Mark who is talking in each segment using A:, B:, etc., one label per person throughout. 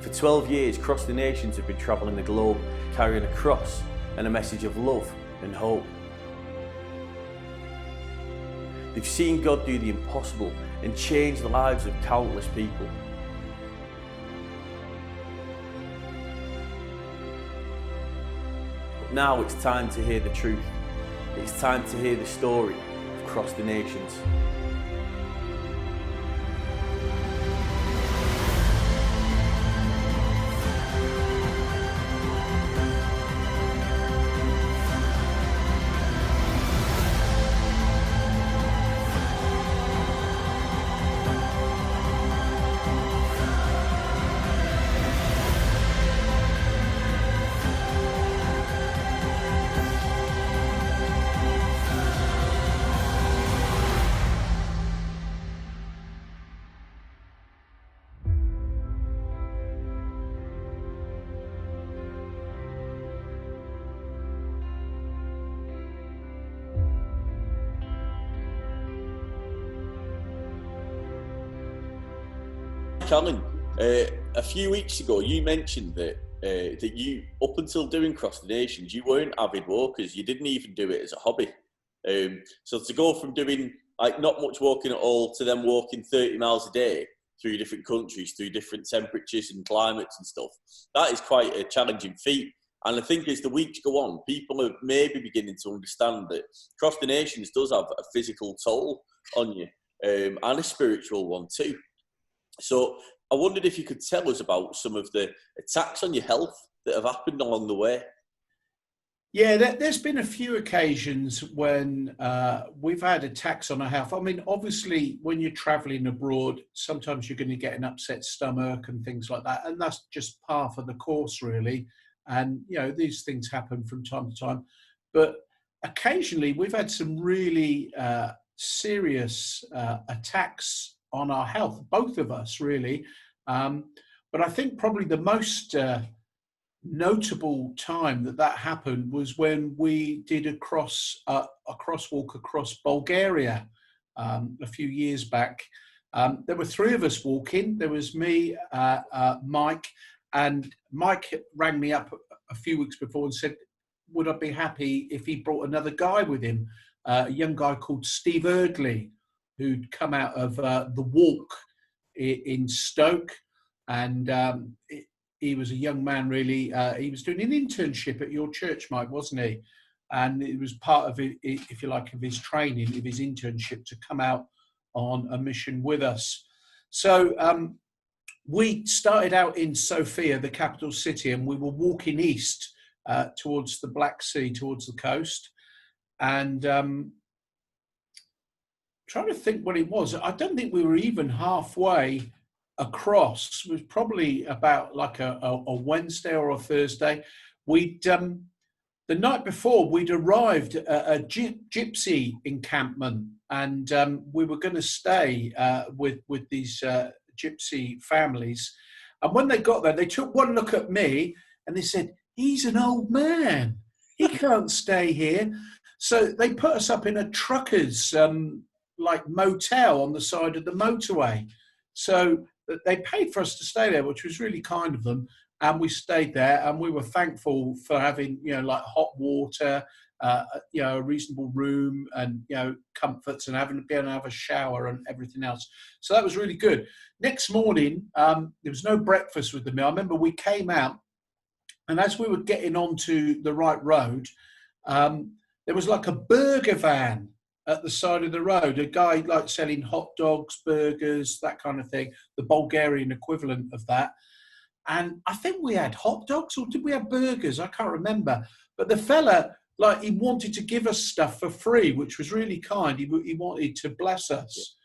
A: For 12 years, Cross the Nations have been travelling the globe, carrying a cross and a message of love and hope. They've seen God do the impossible and change the lives of countless people. But now it's time to hear the truth. It's time to hear the story of Cross the Nations. Alan, a few weeks ago you mentioned that you, up until doing Cross the Nations, you weren't avid walkers. You didn't even do it as a hobby. So to go from doing like not much walking at all to then walking 30 miles a day through different countries, through different temperatures and climates and stuff, that is quite a challenging feat. And I think as the weeks go on, people are maybe beginning to understand that Cross the Nations does have a physical toll on you, and a spiritual one too. So I wondered if you could tell us about some of the attacks on your health that have happened along the way.
B: Yeah, there's been a few occasions when we've had attacks on our health. I mean, obviously, when you're traveling abroad, sometimes you're going to get an upset stomach and things like that. And that's just par for the course, really. And, you know, these things happen from time to time. But occasionally, we've had some really serious attacks on our health, both of us, really. But I think probably the most notable time that happened was when we did a crosswalk across Bulgaria a few years back. There were three of us walking. There was me, Mike, and Mike rang me up a few weeks before and said, would I be happy if he brought another guy with him, a young guy called Steve Erdley, who'd come out of the walk in Stoke. And he was a young man, really. He was doing an internship at your church, Mike, wasn't he? And it was part of it, if you like, of his training, of his internship, to come out on a mission with us. So we started out in Sofia, the capital city, and we were walking east towards the Black Sea, towards the coast. And trying to think what it was. I don't think we were even halfway across. It was probably about like a Wednesday or a Thursday. We'd the night before we'd arrived at a gypsy encampment, and we were going to stay with these gypsy families. And when they got there, they took one look at me and they said, "He's an old man. He can't stay here." So they put us up in a trucker's like motel on the side of the motorway. So they paid for us to stay there, which was really kind of them. And we stayed there, and we were thankful for having, you know, like hot water, you know, a reasonable room, and, you know, comforts, and being able to have a shower and everything else. So that was really good. Next morning, there was no breakfast with the meal. I remember we came out, and as we were getting onto the right road, there was like a burger van at the side of the road, a guy like selling hot dogs, burgers, that kind of thing, the Bulgarian equivalent of that. And I think we had hot dogs, or did we have burgers? I can't remember. But the fella, like, he wanted to give us stuff for free, which was really kind. He wanted to bless us.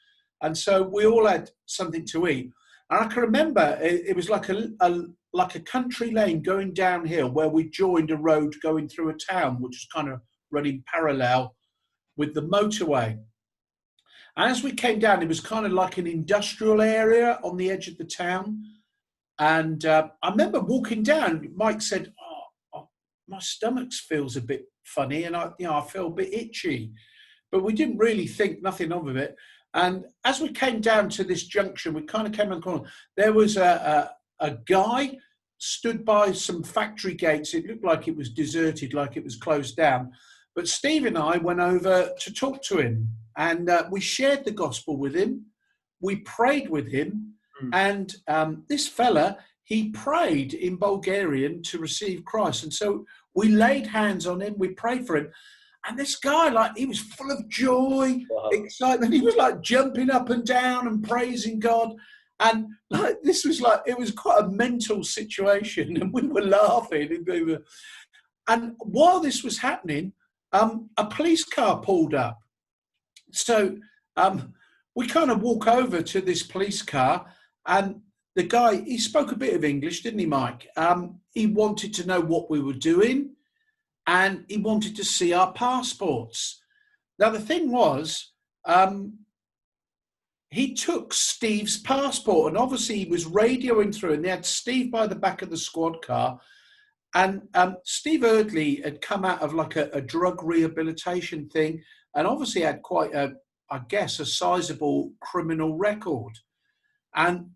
B: And so we all had something to eat. And I can remember it was like a country lane going downhill where we joined a road going through a town, which was kind of running parallel with the motorway. And as we came down, it was kind of like an industrial area on the edge of the town. And I remember walking down, Mike said, oh, my stomach feels a bit funny, and I feel a bit itchy. But we didn't really think nothing of it. And as we came down to this junction, we kind of came on the corner. There was a a guy stood by some factory gates. It looked like it was deserted, like it was closed down. But Steve and I went over to talk to him, and we shared the gospel with him. We prayed with him. And this fella, he prayed in Bulgarian to receive Christ. And so we laid hands on him. We prayed for him. And this guy, like, he was full of joy, excitement. He was like jumping up and down and praising God. And like, this was like, it was quite a mental situation. And we were laughing. And while this was happening, a police car pulled up. So we kind of walk over to this police car, and the guy, he spoke a bit of English, didn't he, Mike? He wanted to know what we were doing, and he wanted to see our passports. Now, the thing was, he took Steve's passport, and obviously he was radioing through, and they had Steve by the back of the squad car. And Steve Eardley had come out of like a drug rehabilitation thing, and obviously had quite a sizable criminal record. And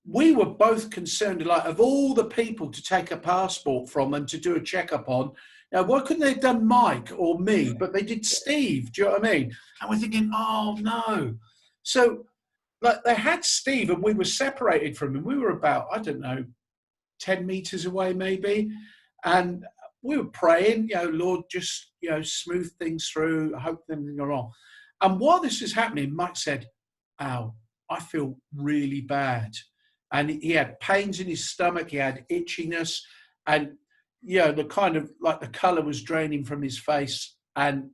B: we were both concerned, like, of all the people to take a passport from and to do a checkup on, now, why couldn't they have done Mike or me? But they did Steve, do you know what I mean? And we're thinking, oh, no. So, like, they had Steve, and we were separated from him. We were about, 10 meters away, maybe. And we were praying, Lord, just, smooth things through. I hope things are wrong. And while this was happening, Mike said, ow, I feel really bad. And he had pains in his stomach. He had itchiness. And, the kind of like the colour was draining from his face. And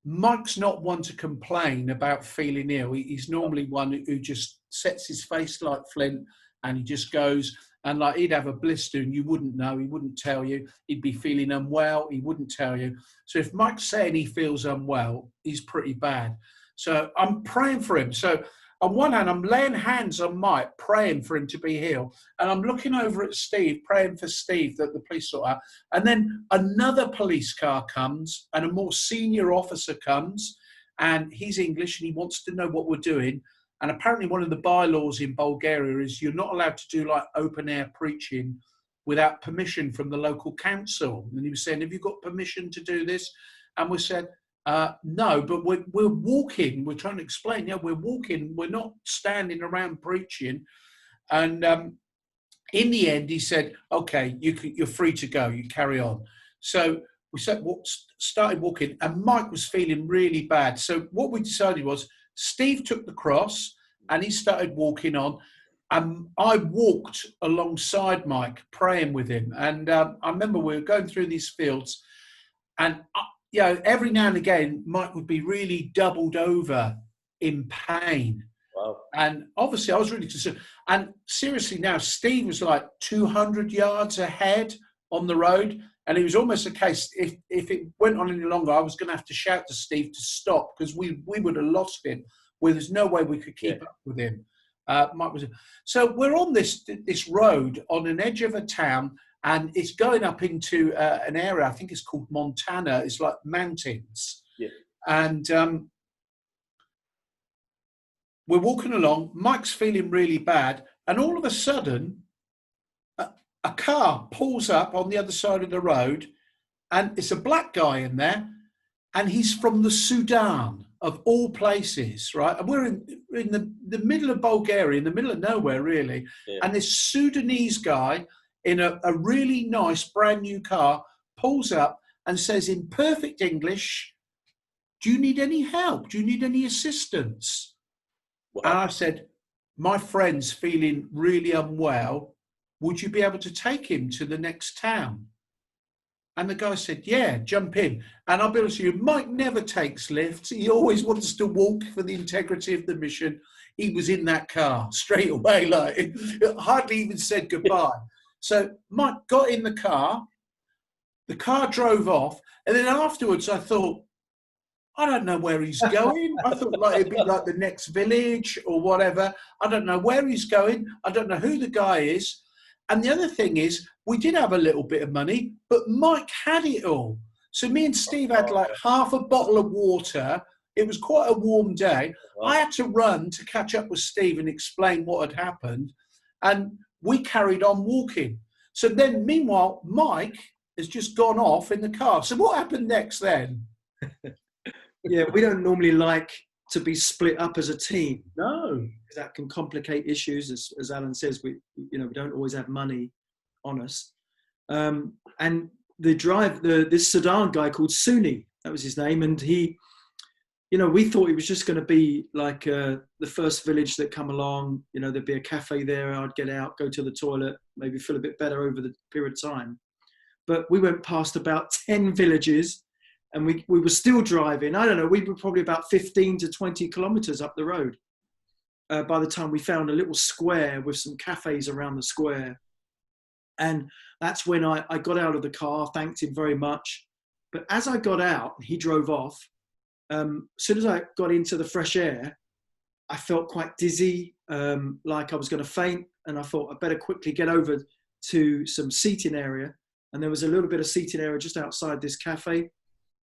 B: Mike's not one to complain about feeling ill. He's normally one who just sets his face like flint, and he just goes, and like he'd have a blister and you wouldn't know, he wouldn't tell you. He'd be feeling unwell, he wouldn't tell you. So if Mike's saying he feels unwell, he's pretty bad. So I'm praying for him. So on one hand, I'm laying hands on Mike, praying for him to be healed. And I'm looking over at Steve, praying for Steve that the police sort out. And then another police car comes, and a more senior officer comes, and he's English and he wants to know what we're doing. And apparently one of the bylaws in Bulgaria is you're not allowed to do like open air preaching without permission from the local council. And he was saying, have you got permission to do this? And we said, no, but we're walking. We're trying to explain, we're walking. We're not standing around preaching. And in the end, he said, okay, you're free to go. You carry on. So we started walking, and Mike was feeling really bad. So what we decided was, Steve took the cross and he started walking on. I walked alongside Mike, praying with him. And I remember we were going through these fields, and every now and again, Mike would be really doubled over in pain.
A: Wow. And
B: obviously I was really concerned. And seriously now, Steve was like 200 yards ahead on the road. And it was almost a case, if it went on any longer, I was going to have to shout to Steve to stop, because we would have lost him. There's no way we could keep up with him. So we're on this road on an edge of a town, and it's going up into an area, I think it's called Montana. It's like mountains.
A: Yeah.
B: And we're walking along. Mike's feeling really bad. And all of a sudden, a car pulls up on the other side of the road, and it's a black guy in there, and he's from the Sudan, of all places, right? And we're in the middle of Bulgaria, in the middle of nowhere, really. Yeah. And this Sudanese guy in a really nice brand new car pulls up and says in perfect English, do you need any help? Do you need any assistance? Wow. And I said, my friend's feeling really unwell. Would you be able to take him to the next town? And the guy said, yeah, jump in. And I'll be honest with you, Mike never takes lifts. He always wants to walk for the integrity of the mission. He was in that car straight away, like hardly even said goodbye. So Mike got in the car drove off, and then afterwards I thought, I don't know where he's going. I thought like it'd be like the next village or whatever. I don't know where he's going. I don't know who the guy is. And the other thing is, we did have a little bit of money, but Mike had it all. So me and Steve had like half a bottle of water. It was quite a warm day. I had to run to catch up with Steve and explain what had happened. And we carried on walking. So then, meanwhile, Mike has just gone off in the car. So what happened next then?
C: Yeah, we don't normally like to be split up as a team.
B: No.
C: Because that can complicate issues. As Alan says, we don't always have money on us. And this Sudan guy called Suni, that was his name, and he, we thought he was just going to be like the first village that come along. There'd be a cafe there. I'd get out, go to the toilet, maybe feel a bit better over the period of time. But we went past about 10 villages, and we were still driving. I don't know, we were probably about 15 to 20 kilometers up the road by the time we found a little square with some cafes around the square. And that's when I got out of the car, thanked him very much. But as I got out, he drove off. As soon as I got into the fresh air, I felt quite dizzy, like I was going to faint. And I thought I'd better quickly get over to some seating area. And there was a little bit of seating area just outside this cafe.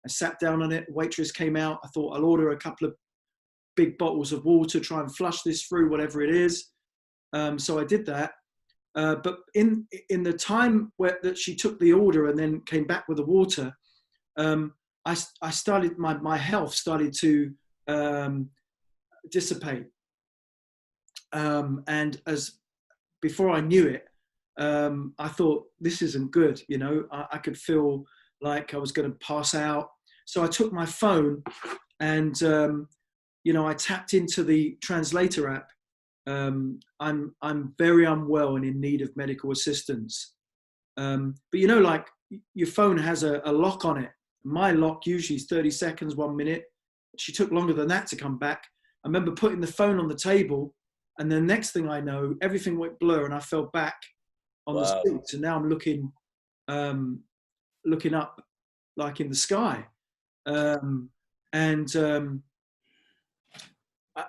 C: I sat down on it. Waitress came out. I thought I'll order a couple of big bottles of water, try and flush this through, whatever it is. So I did that. But in the time that she took the order and then came back with the water, I started, my health started to dissipate. And before I knew it, I thought, this isn't good. I could feel like I was going to pass out. So I took my phone and, I tapped into the translator app. I'm very unwell and in need of medical assistance. But like your phone has a lock on it. My lock usually is 30 seconds, 1 minute. She took longer than that to come back. I remember putting the phone on the table, and the next thing I know, everything went blur and I fell back on the seat. And now I'm looking up like in the sky. I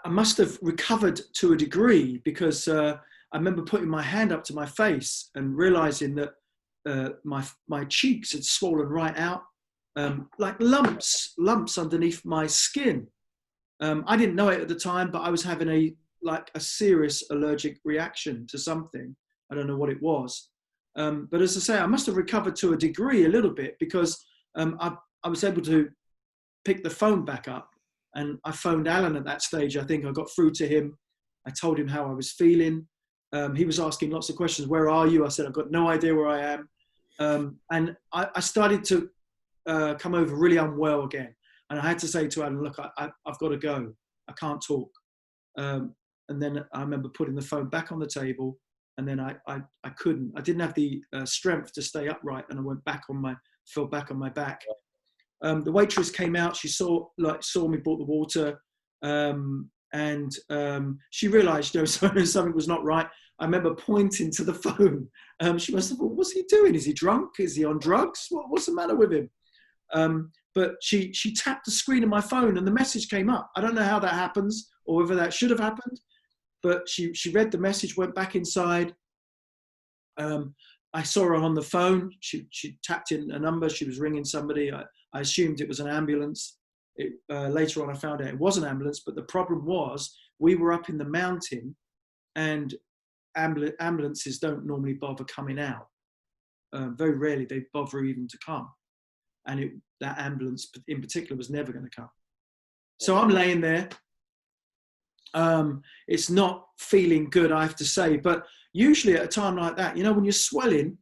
C: must have recovered to a degree because I remember putting my hand up to my face and realizing that my cheeks had swollen right out, like lumps underneath my skin. I didn't know it at the time, but I was having a serious allergic reaction to something. I don't know what it was. But as I say, I must have recovered to a degree a little bit because I was able to pick the phone back up. And I phoned Alan at that stage. I think I got through to him. I told him how I was feeling. He was asking lots of questions. Where are you? I said, I've got no idea where I am. And I started to come over really unwell again. And I had to say to Alan, look, I've got to go. I can't talk. And then I remember putting the phone back on the table. And then I couldn't. I didn't have the strength to stay upright. And I fell back on my back. The waitress came out. She saw me, brought the water, and she realised, something was not right. I remember pointing to the phone. She must have thought, "What's he doing? Is he drunk? Is he on drugs? What's the matter with him?" But she tapped the screen of my phone, and the message came up. I don't know how that happens, or whether that should have happened. But she read the message, went back inside. I saw her on the phone. She tapped in a number. She was ringing somebody. I assumed it was an ambulance. Later on, I found out it was an ambulance, but the problem was we were up in the mountain and ambulances don't normally bother coming out. Very rarely they bother even to come. And that ambulance in particular was never going to come. So I'm laying there. It's not feeling good, I have to say, but usually at a time like that, when you're swelling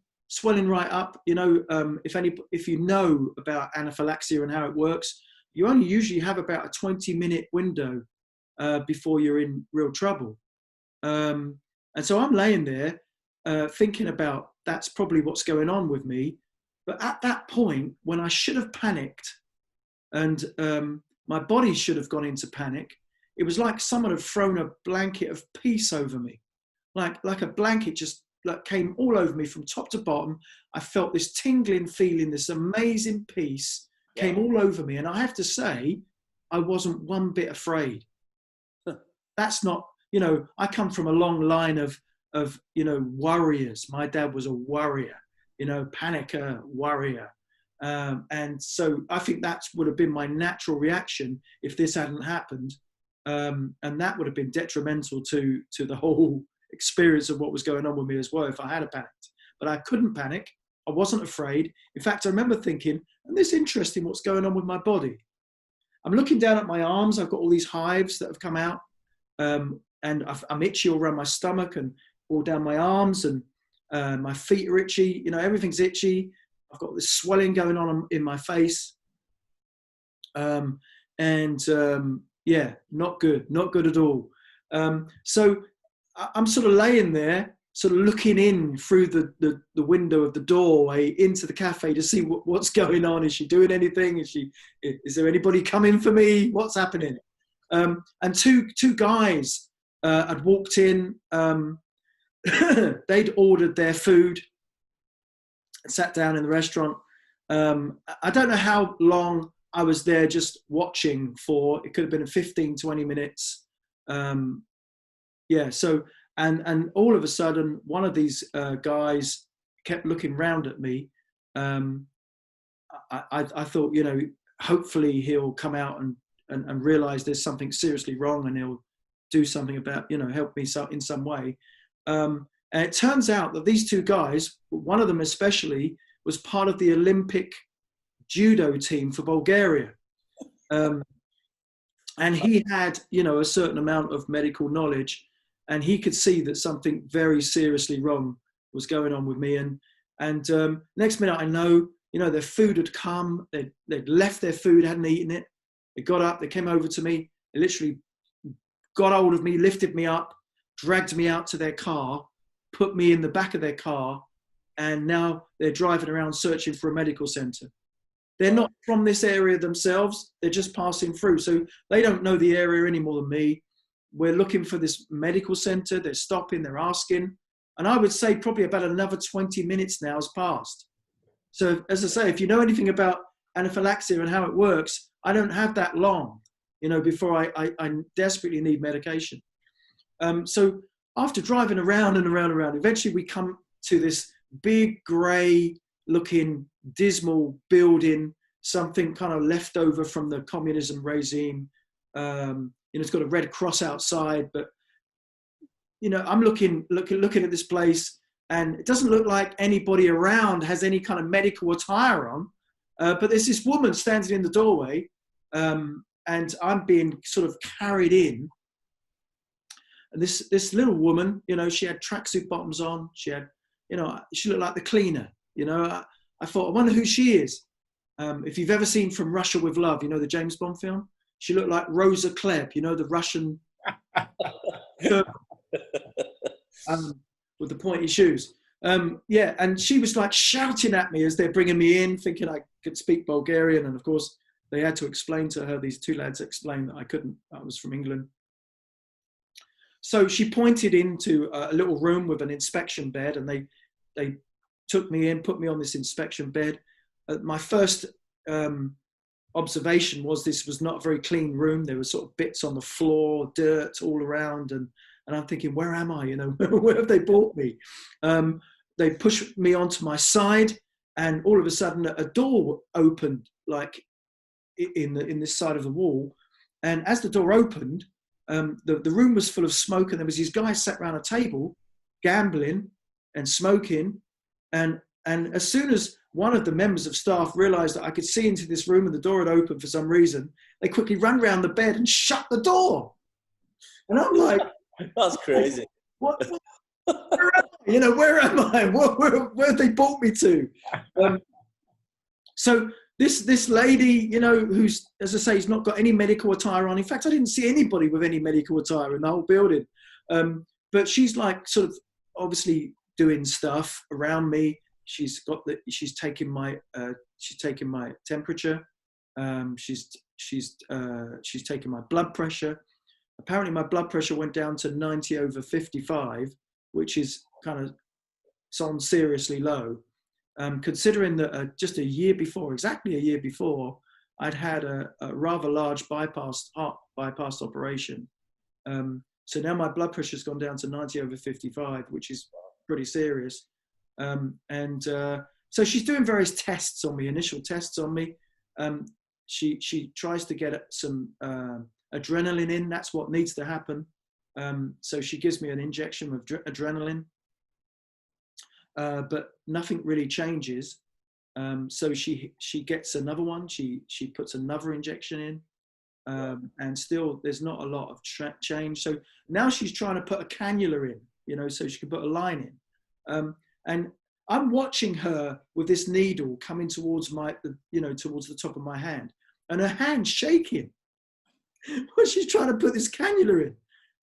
C: right up, if you know about anaphylaxis and how it works, you only usually have about a 20-minute window before you're in real trouble. And so I'm laying there thinking about that's probably what's going on with me. But at that point, when I should have panicked and my body should have gone into panic, it was like someone had thrown a blanket of peace over me, like a blanket just came all over me from top to bottom. I felt this tingling feeling, this amazing peace came all over me. And I have to say, I wasn't one bit afraid. That's not, I come from a long line of warriors. My dad was a warrior, panicker, warrior. And so I think that would have been my natural reaction if this hadn't happened. And that would have been detrimental to the whole experience of what was going on with me as well if I had panicked. But I couldn't panic. I wasn't afraid. In fact, I remember thinking, and this is interesting what's going on with my body. I'm looking down at my arms. I've got all these hives that have come out, and I'm itchy all around my stomach and all down my arms, and my feet are itchy. You know, everything's itchy. I've got this swelling going on in my face. Yeah, not good at all. So I'm sort of laying there, sort of looking in through the window of the doorway into the cafe to see what's going on. Is she doing anything? Is there anybody coming for me? What's happening? And two guys had walked in. They'd ordered their food, sat down in the restaurant. I don't know how long I was there just watching for. It could have been 15, 20 minutes. So, and all of a sudden, one of these guys kept looking round at me. I thought, you know, hopefully he'll come out and realize there's something seriously wrong, and he'll do something about, you know, help me in some way. And it turns out that these two guys, one of them especially, was part of the Olympic judo team for Bulgaria. And he had, you know, a certain amount of medical knowledge, and he could see that something very seriously wrong was going on with me. And next minute I know, you know, their food had come, they'd left their food, hadn't eaten it. They got up, they came over to me, they literally got hold of me, lifted me up, dragged me out to their car, put me in the back of their car, and now they're driving around searching for a medical centre. They're not from this area themselves, they're just passing through. So they don't know the area any more than me. We're looking for this medical centre, they're stopping, they're asking. And I would say probably about another 20 minutes now has passed. So as I say, if you know anything about anaphylaxis and how it works, I don't have that long, you know, before I desperately need medication. So after driving around and around, eventually we come to this big grey looking dismal building, something kind of left over from the communism regime. You know, it's got a red cross outside, but you know, I'm looking at this place, and it doesn't look like anybody around has any kind of medical attire on. But there's this woman standing in the doorway, and I'm being sort of carried in. And this little woman, you know, she had tracksuit bottoms on. She had, you know, she looked like the cleaner. You know, I thought, I wonder who she is. If you've ever seen From Russia with Love, you know, the James Bond film, she looked like Rosa Klebb, you know, the Russian with the pointy shoes. Yeah, and she was like shouting at me as they're bringing me in, thinking I could speak Bulgarian. And of course, they had to explain to her, these two lads explained that I couldn't, I was from England. So she pointed into a little room with an inspection bed, and they took me in, put me on this inspection bed. My first observation was this was not a very clean room. There were sort of bits on the floor, dirt all around, and I'm thinking, where am I? You know, where have they brought me? They pushed me onto my side, and all of a sudden a door opened, like in this side of the wall. And as the door opened, the room was full of smoke, and there was these guys sat around a table, gambling and smoking. And as soon as one of the members of staff realised that I could see into this room and the door had opened for some reason, they quickly ran round the bed and shut the door. And I'm like,
A: that's crazy.
C: What where am I? You know, where am I? Where have they brought me to? So this lady, you know, who's, as I say, has not got any medical attire on. In fact, I didn't see anybody with any medical attire in the whole building. But she's like sort of obviously doing stuff around me. She's taking my temperature. She's taking my blood pressure. Apparently my blood pressure went down to 90/55, which is kind of sounds seriously low. Considering that just exactly a year before, I'd had a rather large heart bypass operation. So now my blood pressure's gone down to 90/55, which is pretty serious. So she's doing various tests on me, initial tests on me. She tries to get some adrenaline in. That's what needs to happen. So she gives me an injection of adrenaline, but nothing really changes. So she gets another one. She puts another injection in, and still there's not a lot of change. So now she's trying to put a cannula in, you know, so she can put a line in. And I'm watching her with this needle coming towards towards the top of my hand, and her hand's shaking when she's trying to put this cannula in.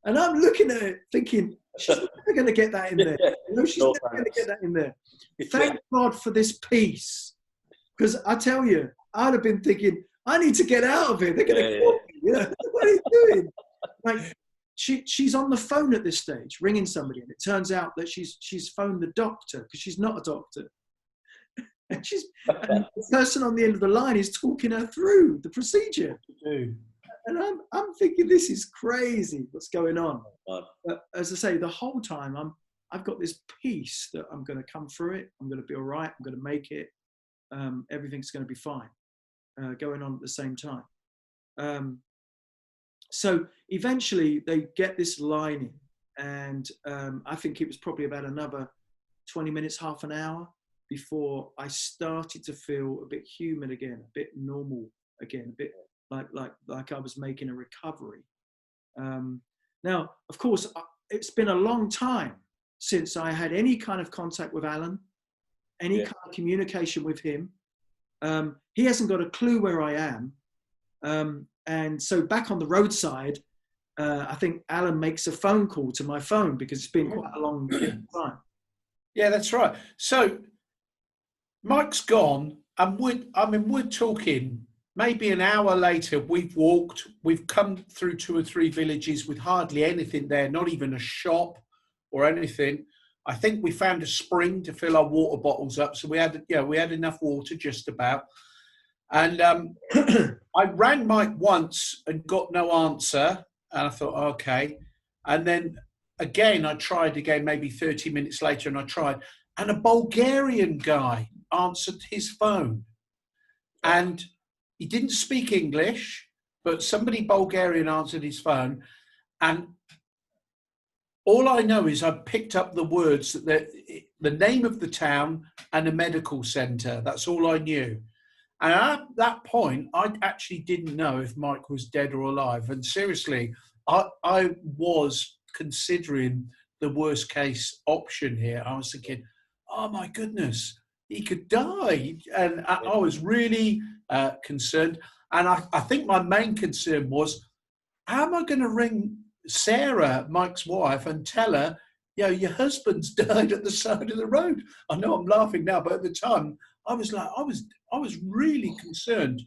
C: And I'm looking at it thinking, she's never going to get that in there. You know, she's never going to get that in there. Thank God for this peace. Because I tell you, I'd have been thinking, I need to get out of here. They're going to kill me. You know, what are you doing? Like, she's on the phone at this stage, ringing somebody. And it turns out that she's phoned the doctor, because she's not a doctor. And the person on the end of the line is talking her through the procedure. And I'm thinking, this is crazy. What's going on? But as I say, the whole time I've got this peace that I'm going to come through it. I'm going to be all right. I'm going to make it. Everything's going to be fine. Going on at the same time. So eventually they get this line in, and I think it was probably about another 20 minutes, half an hour before I started to feel a bit human again, a bit normal again, a bit like I was making a recovery. Now, of course, it's been a long time since I had any kind of contact with Alan, any kind of communication with him. He hasn't got a clue where I am. And so back on the roadside, I think Alan makes a phone call to my phone, because it's been quite a long time.
B: Yeah, that's right. So Mike's gone, and we're talking maybe an hour later. We've come through 2 or 3 villages with hardly anything there, not even a shop or anything. I think we found a spring to fill our water bottles up, so we had enough water just about. And I rang Mike once and got no answer, and I thought, okay. And then again, I tried again, maybe 30 minutes later, and I tried, and a Bulgarian guy answered his phone, and he didn't speak English, but somebody Bulgarian answered his phone, and all I know is I picked up the words, the name of the town and a medical centre. That's all I knew. And at that point, I actually didn't know if Mike was dead or alive. And seriously, I was considering the worst case option here. I was thinking, oh my goodness, he could die. And I was really concerned. And I think my main concern was, how am I going to ring Sarah, Mike's wife, and tell her, your husband's died at the side of the road? I know I'm laughing now, but at the time, I was really concerned.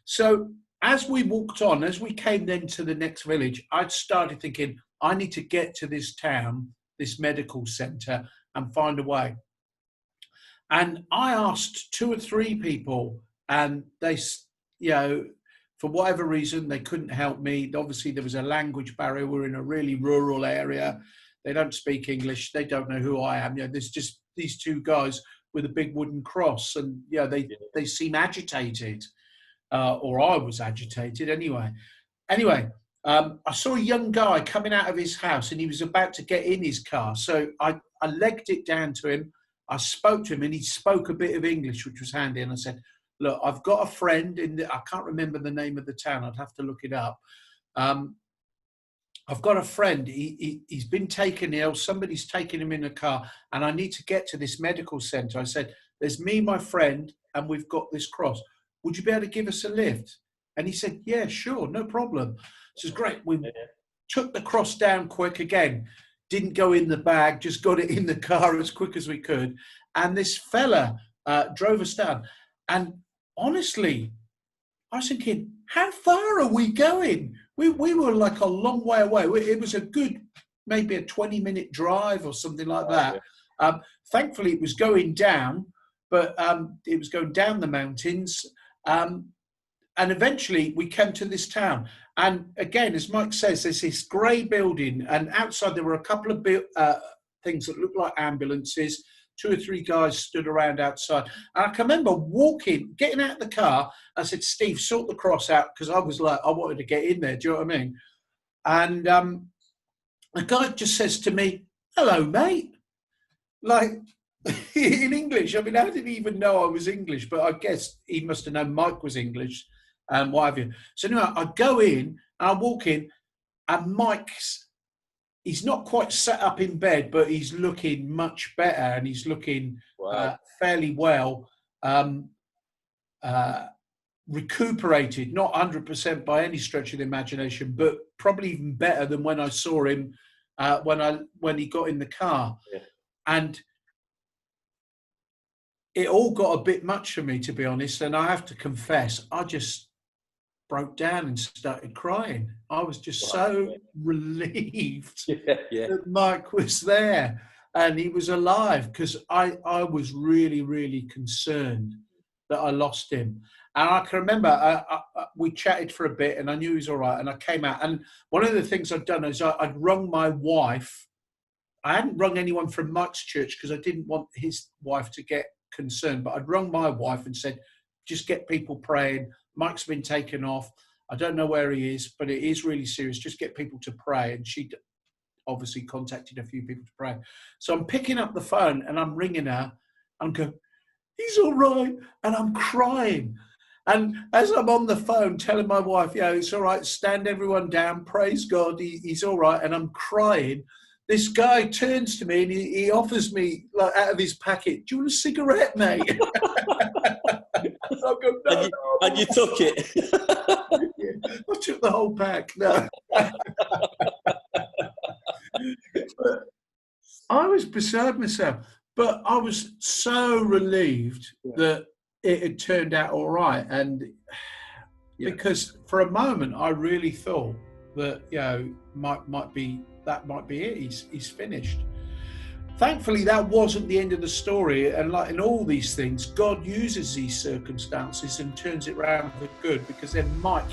B: So as we walked on, as we came then to the next village, I started thinking, I need to get to this town, this medical centre, and find a way. And I asked 2 or 3 people, and they, for whatever reason, they couldn't help me. Obviously, there was a language barrier. We're in a really rural area. They don't speak English. They don't know who I am. There's just these 2 guys with a big wooden cross, and they seem agitated, or I was agitated anyway. Anyway, I saw a young guy coming out of his house, and he was about to get in his car. So I legged it down to him. I spoke to him, and he spoke a bit of English, which was handy. And I said, look, I've got a friend I can't remember the name of the town. I'd have to look it up. I've got a friend. He's been taken ill. Somebody's taken him in a car, and I need to get to this medical centre. I said, there's me, my friend, and we've got this cross. Would you be able to give us a lift? And he said, yeah, sure, no problem. This is great. We took the cross down quick again. Didn't go in the bag, just got it in the car as quick as we could. And this fella drove us down. And honestly, I was thinking, how far are we going? We were like a long way away. It was a good, maybe a 20-minute drive or something like that. Thankfully, it was going down, but it was going down the mountains. And eventually, we came to this town. And again, as Mike says, there's this grey building, and outside there were a couple of things that looked like ambulances. 2 or 3 guys stood around outside. And I can remember getting out of the car. I said, Steve, sort the cross out, because I was like, I wanted to get in there. Do you know what I mean? And the guy just says to me, "Hello, mate." Like, in English. I mean, how did he even know I was English? But I guess he must have known Mike was English and what have you. So anyway, I go in, and I walk in, and he's not quite sat up in bed, but he's looking much better, and he's looking fairly well, recuperated, not 100% by any stretch of the imagination, but probably even better than when I saw him when he got in the car.
A: Yeah.
B: And it all got a bit much for me, to be honest. And I have to confess, I just broke down and started crying. I was just so relieved that Mike was there and he was alive, because I was really, really concerned that I lost him. And I can remember we chatted for a bit and I knew he was all right, and I came out. And one of the things I'd done is I'd rung my wife. I hadn't rung anyone from Mike's church because I didn't want his wife to get concerned, but I'd rung my wife and said, just get people praying. Mike's been taken off. I don't know where he is, but it is really serious. Just get people to pray. And she obviously contacted a few people to pray. So I'm picking up the phone and I'm ringing her. I'm going, he's all right. And I'm crying. And as I'm on the phone telling my wife, yeah, it's all right, stand everyone down, praise God, he's all right. And I'm crying. This guy turns to me and he offers me, like, out of his packet, "Do you want a cigarette, mate?" I go, no,
A: and you took it.
B: Yeah, I took the whole pack. No. But I was beside myself. But I was so relieved that it had turned out all right. And because for a moment, I really thought that, might be it. He's finished. Thankfully, that wasn't the end of the story. And like in all these things, God uses these circumstances and turns it around for good, because then Mike,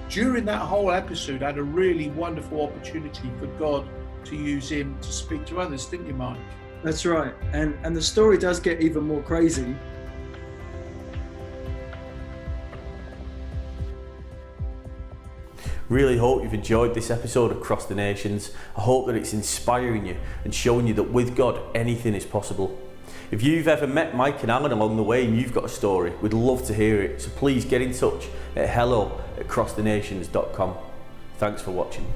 B: during that whole episode, had a really wonderful opportunity for God to use him to speak to others, didn't you, Mike?
C: That's right. And the story does get even more crazy.
D: Really hope you've enjoyed this episode of Cross the Nations. I hope that it's inspiring you and showing you that with God, anything is possible. If you've ever met Mike and Alan along the way and you've got a story, we'd love to hear it. So please get in touch at hello@crossthenations.com. Thanks for watching.